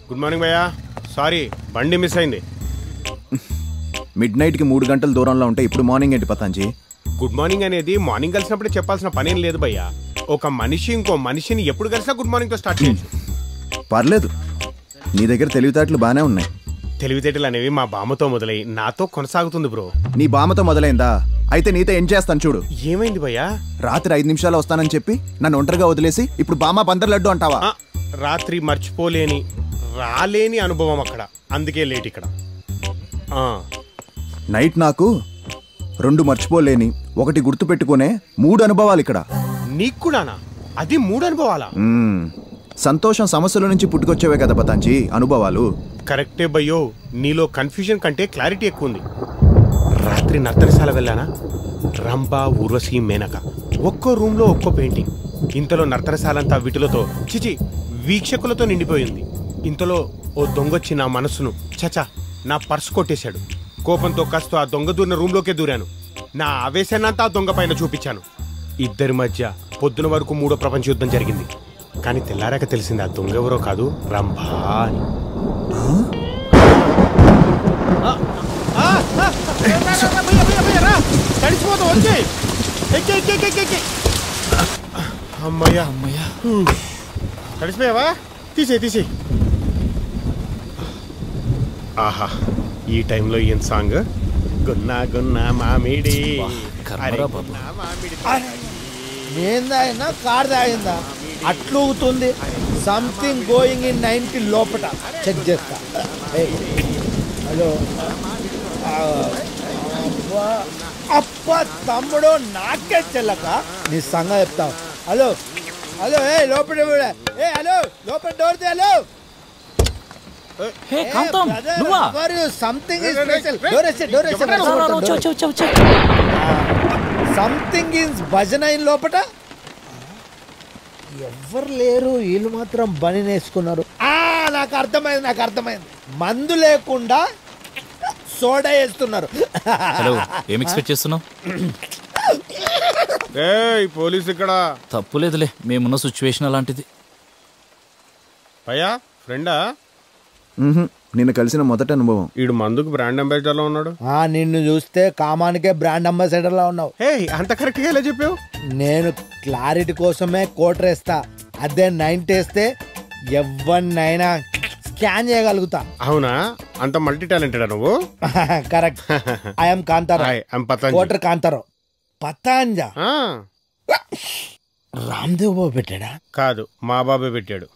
Good morning భయ్యా. Sorry బండి miss అయింది. మిడ్ నైట్కి 3 గంటల దూరంలో ఉంటే ఇప్పుడు మార్నింగ్ ఏంటి పతాంజీ? గుడ్ మార్నింగ్ అనేది మార్నింగ్ కలిసినప్పుడే చెప్పాల్సిన పనేం లేదు భయ్యా. ఒక మనిషి ఇంకో మనిషిని ఎప్పుడు కలిసినా గుడ్ మార్నింగ్తో స్టార్ట్ చేయొచ్చు. పర్లేదు, నీ దగ్గర తెలివితేటలు బాగానే ఉన్నాయి. తెలివితేటలు అనేవి మా బామ్మతో మొదలై నాతో కొనసాగుతుంది బ్రో. నీ బామ్మతో మొదలైందా? అయితే నీతో ఏం చేస్తాను చూడు. ఏమైంది భయ్యా? రాత్రి 5 నిమిషాలు వస్తానని చెప్పి నన్ను ఒంటరిగా వదిలేసి ఇప్పుడు బామ్మ బందర్ లడ్డు అంటావా? రాత్రి మర్చిపోలేని రాలేని అనుభవం అక్కడ, అందుకే లేట్ ఇక్కడ. నైట్ నాకు 2 మర్చిపోలేని, 1 గుర్తు పెట్టుకునే 3 అనుభవాలు ఇక్కడ. నీకు కూడానా? అది 3 అనుభవాలా? సంతోషం సమస్యల నుంచి పుట్టుకొచ్చేవే కదా పతాంజీ అనుభవాలు. కరెక్టే భయ్యో, నీలో కన్ఫ్యూజన్ కంటే క్లారిటీ ఎక్కువ ఉంది. రాత్రి నర్తనశాల వెళ్ళానా? రంభ, ఊర్వశి, మేనక ఒక్కో రూమ్లో ఒక్కో పెయింటింగ్. ఇంతలో నర్తనశాలంతా వీటిలతో చిచి వీక్షకులతో నిండిపోయింది. ఇంతలో ఓ దొంగొచ్చి నా మనసును చచా నా పర్స్ కొట్టేశాడు. కోపంతో కాస్త ఆ దొంగ దూరిన రూమ్లోకే దూరాను. నా ఆవేశాన్నంతా ఆ దొంగ పైన చూపించాను. ఇద్దరి మధ్య పొద్దున వరకు 3వ ప్రపంచ యుద్ధం జరిగింది. కానీ తెల్లారాక తెలిసింది ఆ దొంగ ఎవరో కాదు, రంభా అని. అమ్మయ్యా అమ్మయ్యా, తడిసిపోయావా? తీసేయి. ఆహా, ఈ టైంలో ఏం సాంగ్? గున్నా గున్నా మామిడి ఏందా కార్ తాగిందా అట్లుగుతుంది. సంథింగ్ గోయింగ్ ఇన్ 90 లోపల చెక్ చేస్తా. హలో అప్ప తమ్ముడు, నాకే చెల్లక నీ సంగతి చెప్తావు. హలో హలో లోపల హలో లోపల డోర్ తే. హలో సంథింగ్ సంథింగ్ ఇస్ భజన ఇన్ లోపట. ఎవ్వరు లేరు, వీళ్ళు మాత్రం బని వేసుకున్నారు. నాకు అర్థమైంది. మందు లేకుండా సోడా వేస్తున్నారు. పోలీస్ ఇక్కడ. తప్పులేదులే, మేమున్న సిచ్యువేషన్ అలాంటిది. భయ్యా ఫ్రెండా? నిన్ను కలిసిన మొదటి అనుభవం. ఈడు మందుకు బ్రాండ్ అంబాసిడర్ లో ఉన్నాడు. నిన్ను చూస్తే కామానికే బ్రాండ్ అంబాసిడర్ లా ఉన్నావు. అంత కరెక్ట్ గా ఎలా చెప్పావు? నేను క్లారిటీ కోసమే కోటర్ వేస్తా, అదే 90 వేస్తే ఎవరినైనా స్కాన్ చేయగలుగుతా. అవునా? అంత మల్టీ టాలెంటెడ్ నువ్వు? కరెక్ట్. ఐఎమ్ కాంతారావు, కోటర్ కాంతారావు. పతాంజా రామ్దేవ్ బాబు పెట్టాడా? కాదు, మా బాబే పెట్టాడు.